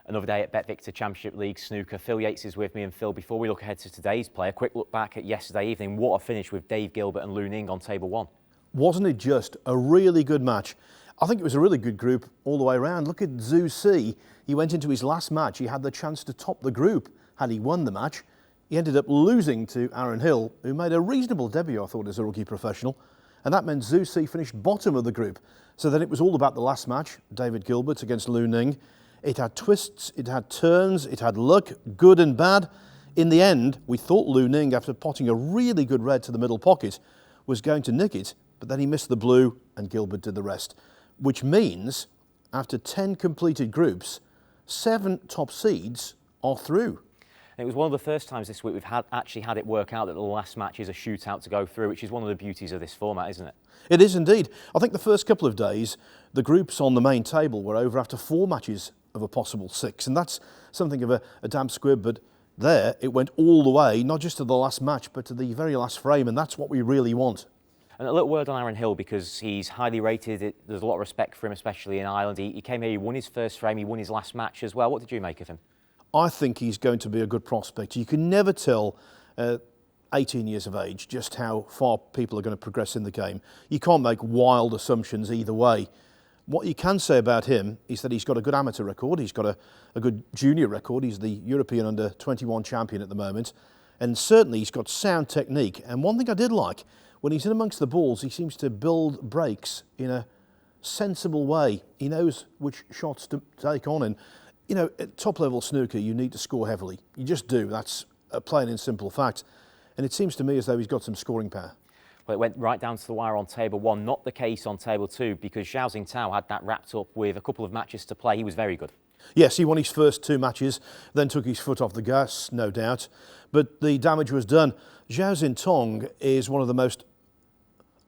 Another day at BetVictor Championship League Snooker. Phil Yates is with me, and Phil, before we look ahead to today's play, a quick look back at yesterday evening. What a finish with Dave Gilbert and Lu Ning on table one. Wasn't it just a really good match? I think it was a really good group all the way around. Look at Zhu Si. He went into his last match. He had the chance to top the group had he won the match. He ended up losing to Aaron Hill, who made a reasonable debut, I thought, as a rookie professional. And that meant Zhu Si finished bottom of the group. So then it was all about the last match, David Gilbert against Lu Ning. It had twists, it had turns, it had luck, good and bad. In the end, we thought Lu Ning, after potting a really good red to the middle pocket, was going to nick it, but then he missed the blue and Gilbert did the rest. Which means, after 10 completed groups, 7 top seeds are through. And it was one of the first times this week we've actually had it work out that the last match is a shootout to go through, which is one of the beauties of this format, isn't it? It is indeed. I think the first couple of days, the groups on the main table were over after 4 matches of a possible 6, and that's something of a damp squib, but there it went all the way, not just to the last match, but to the very last frame, and that's what we really want. And a little word on Aaron Hill, because he's highly rated. There's a lot of respect for him, especially in Ireland. He came here, he won his first frame, he won his last match as well. What did you make of him? I think he's going to be a good prospect. You can never tell 18 years of age just how far people are going to progress in the game. You can't make wild assumptions either way. What you can say about him is that he's got a good amateur record, he's got a good junior record, he's the European under-21 champion at the moment, and certainly he's got sound technique. And one thing I did like, when he's in amongst the balls, he seems to build breaks in a sensible way. He knows which shots to take on, and you know, at top-level snooker, you need to score heavily. You just do. That's a plain and simple fact. And it seems to me as though he's got some scoring power. Well, it went right down to the wire on table one, not the case on table two, because Zhao Xingtao had that wrapped up with a couple of matches to play. He was very good. Yes, he won his first 2 matches, then took his foot off the gas, no doubt. But the damage was done. Zhao Xintong is one of the most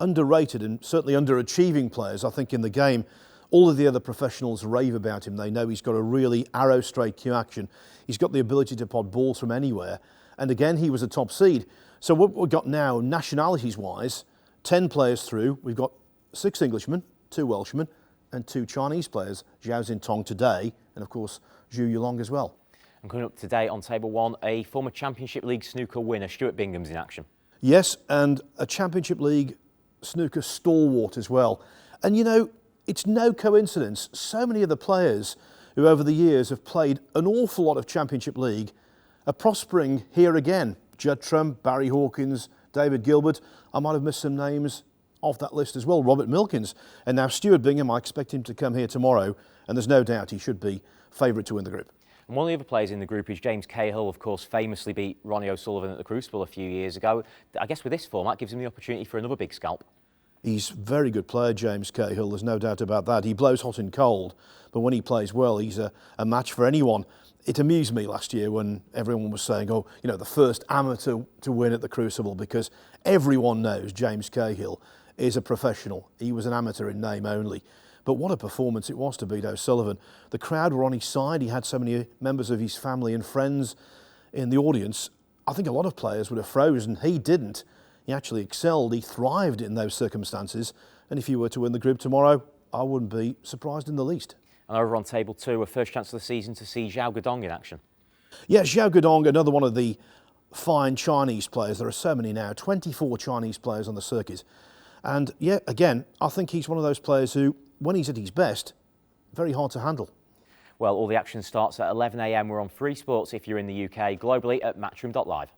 underrated and certainly underachieving players, I think, in the game. All of the other professionals rave about him. They know he's got a really arrow-straight cue action. He's got the ability to pot balls from anywhere. And again, he was a top seed. So what we've got now, nationalities-wise, 10 players through. We've got 6 Englishmen, 2 Welshmen, and 2 Chinese players, Zhao Xintong today, and of course, Zhu Yulong as well. And coming up today on table one, a former Championship League snooker winner, Stuart Bingham's in action. Yes, and a Championship League snooker stalwart as well. And you know, it's no coincidence. So many of the players who over the years have played an awful lot of Championship League are prospering here again. Judd Trump, Barry Hawkins, David Gilbert. I might have missed some names off that list as well. Robert Milkins. And now Stuart Bingham, I expect him to come here tomorrow. And there's no doubt he should be favourite to win the group. And one of the other players in the group is James Cahill, of course, famously beat Ronnie O'Sullivan at the Crucible a few years ago. I guess with this format, gives him the opportunity for another big scalp. He's a very good player, James Cahill, there's no doubt about that. He blows hot and cold, but when he plays well, he's a match for anyone. It amused me last year when everyone was saying, oh, you know, the first amateur to win at the Crucible, because everyone knows James Cahill is a professional. He was an amateur in name only. But what a performance it was to beat O'Sullivan. The crowd were on his side. He had so many members of his family and friends in the audience. I think a lot of players would have frozen. He didn't. He actually excelled. He thrived in those circumstances. And if he were to win the group tomorrow, I wouldn't be surprised in the least. And over on table two, a first chance of the season to see Zhao Guodong in action. Yeah, Zhao Guodong, another one of the fine Chinese players. There are so many now, 24 Chinese players on the circuit. And yeah, again, I think he's one of those players who, when he's at his best, very hard to handle. Well, all the action starts at 11 a.m. We're on Free Sports if you're in the UK, globally at matchroom.live.